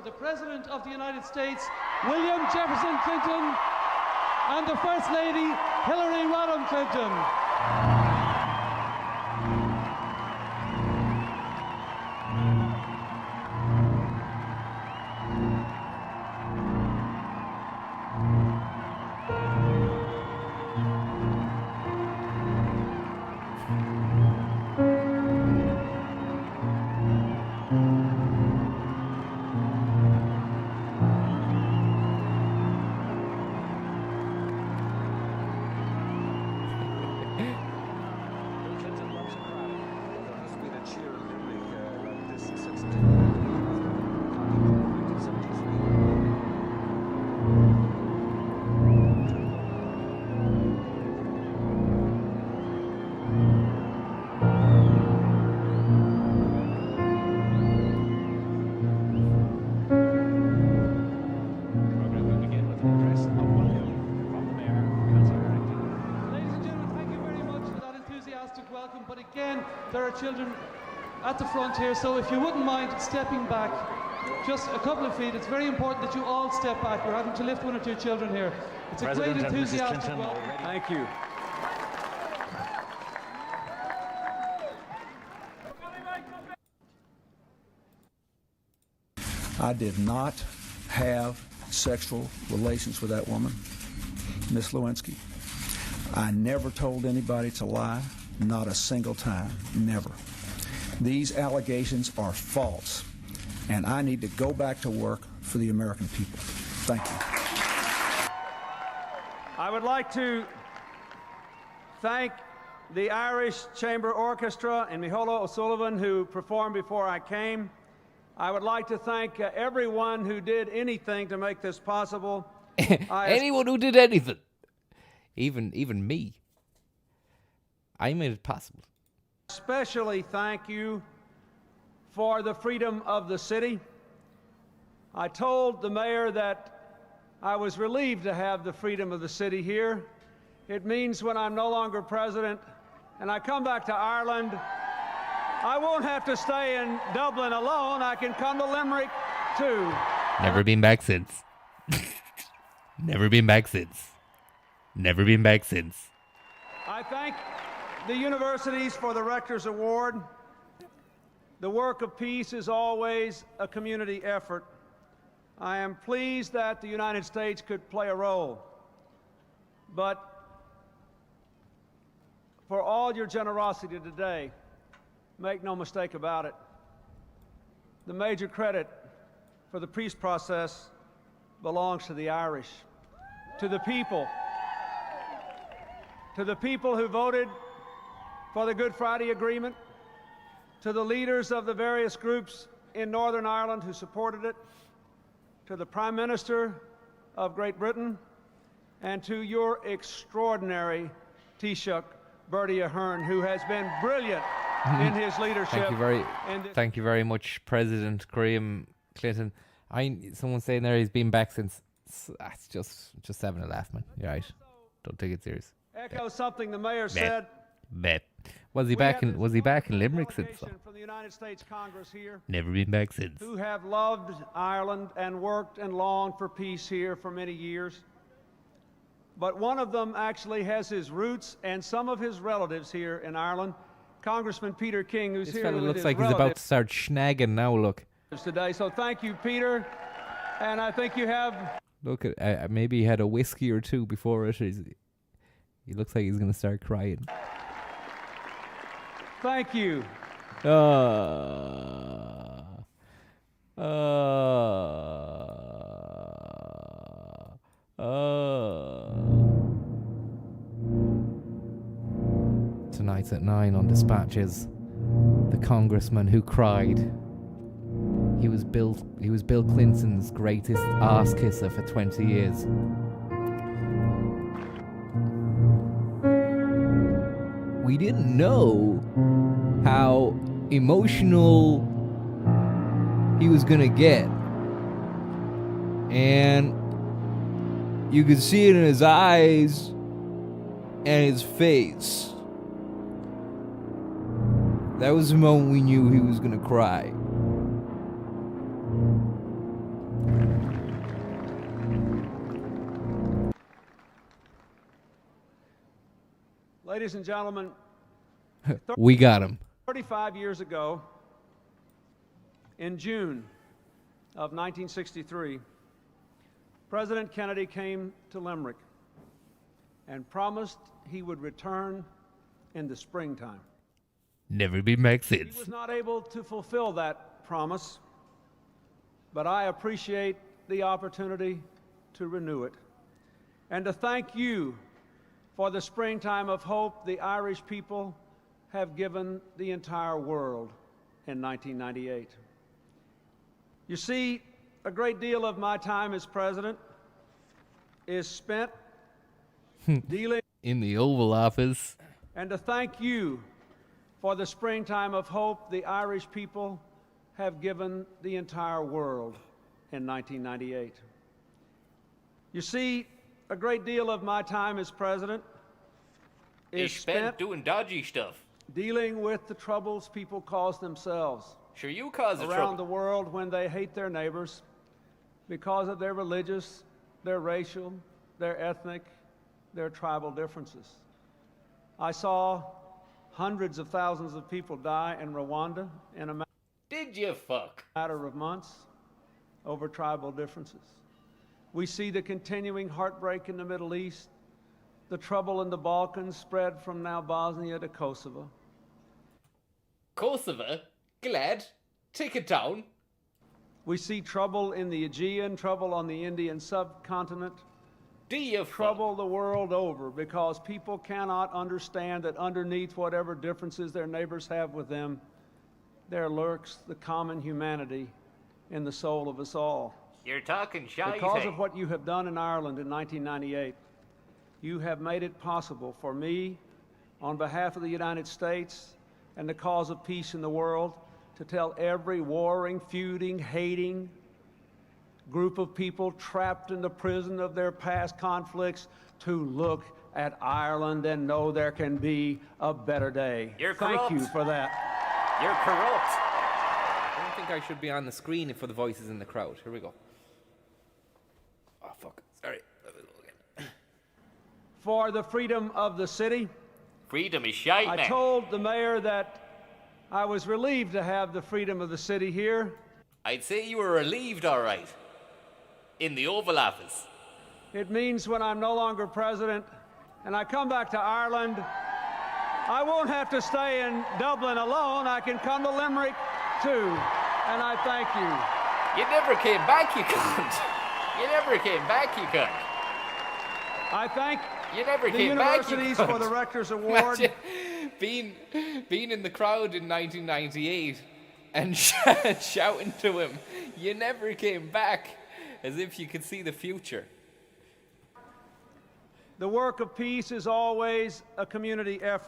the President of the United States, William Jefferson Clinton, and the First Lady, Hillary Rodham Clinton. But again, there are children at the front here, so if you wouldn't mind stepping back just a couple of feet, it's very important that you all step back. We're having to lift one or two children here. It's a great enthusiastic welcome. Thank you. I did not have sexual relations with that woman, Miss Lewinsky. I never told anybody to lie. Not a single time, never. These allegations are false, and I need to go back to work for the American people. Thank you. I would like to thank the Irish Chamber Orchestra and Micheál O'Sullivan, who performed before I came. I would like to thank everyone who did anything to make this possible. Anyone who did anything. Even me. I made it possible. Especially thank you for the freedom of the city. I told the mayor that I was relieved to have the freedom of the city here. It means when I'm no longer president and I come back to Ireland, I won't have to stay in Dublin alone. I can come to Limerick too. Never been back since. Never been back since. Never been back since. I thank the universities for the Rector's Award. The work of peace is always a community effort. I am pleased that the United States could play a role. But for all your generosity today, make no mistake about it, the major credit for the peace process belongs to the Irish, to the people who voted for the Good Friday Agreement, to the leaders of the various groups in Northern Ireland who supported it, to the Prime Minister of Great Britain, and to your extraordinary Taoiseach, Bertie Ahern, who has been brilliant in his leadership. Thank you very much, President Graham Clinton. Someone's saying there he's been back since. It's just having a laugh, man. You're right. Don't take it serious. Echo something the mayor said. Bet. Was he back in Limerick since? From the United States Congress here, never been back since. Who have loved Ireland and worked and longed for peace here for many years. But one of them actually has his roots and some of his relatives here in Ireland. Congressman Peter King, who's here with his looks like he's about to start schnagging now. Look. Today, so thank you, Peter. And I think you have. Look at maybe he had a whiskey or two before it. He looks like he's going to start crying. Thank you. Tonight at 9 on Dispatches, the congressman who cried. He was Bill Clinton's greatest ass kisser for 20 years. We didn't know how emotional he was gonna get. And you could see it in his eyes and his face. That was the moment we knew he was gonna cry. Ladies and gentlemen, We got him. 35 years ago, in June of 1963, President Kennedy came to Limerick and promised he would return in the springtime. Never been back He since. was not able to fulfill that promise, but I appreciate the opportunity to renew it and to thank you for the springtime of hope the Irish people have given the entire world in 1998. You see, a great deal of my time as president is spent dealing In the Oval Office. and to thank you for the springtime of hope the Irish people have given the entire world in 1998. You see, a great deal of my time as president is spent doing dodgy stuff. dealing with the troubles people cause themselves Sure, you cause the around trouble. the world when they hate their neighbors because of their religious, their racial, their ethnic, their tribal differences. I saw hundreds of thousands of people die in Rwanda in a Did you fuck? matter of months over tribal differences. We see the continuing heartbreak in the Middle East, the trouble in the Balkans spread from now Bosnia to Kosovo. Kosovo? Glad? Take it down. We see trouble in the Aegean, trouble on the Indian subcontinent, Do you fuck? trouble the world over because people cannot understand that underneath whatever differences their neighbors have with them, there lurks the common humanity in the soul of us all. You're talking shy. Because of what you have done in Ireland in 1998, you have made it possible for me, on behalf of the United States and the cause of peace in the world, to tell every warring, feuding, hating group of people trapped in the prison of their past conflicts to look at Ireland and know there can be a better day. You're Thank you corrupt. for that. You're corrupt. I don't think I should be on the screen for the voices in the crowd. Here we go. Oh, fuck. Sorry. Let me go again. For the freedom of the city, Freedom is shite, I man. told the mayor that I was relieved to have the freedom of the city here. I'd say you were relieved, all right. In the Oval Office. It means when I'm no longer president and I come back to Ireland, I won't have to stay in Dublin alone. I can come to Limerick too. And I thank you. You never came back, you cunt. You never came back, you cunt. I thank You never the came back, you universities cunt. for the Rector's Award. Imagine being in the crowd in 1998 and shouting to him, "You never came back," as if you could see the future. The work of peace is always a community effort.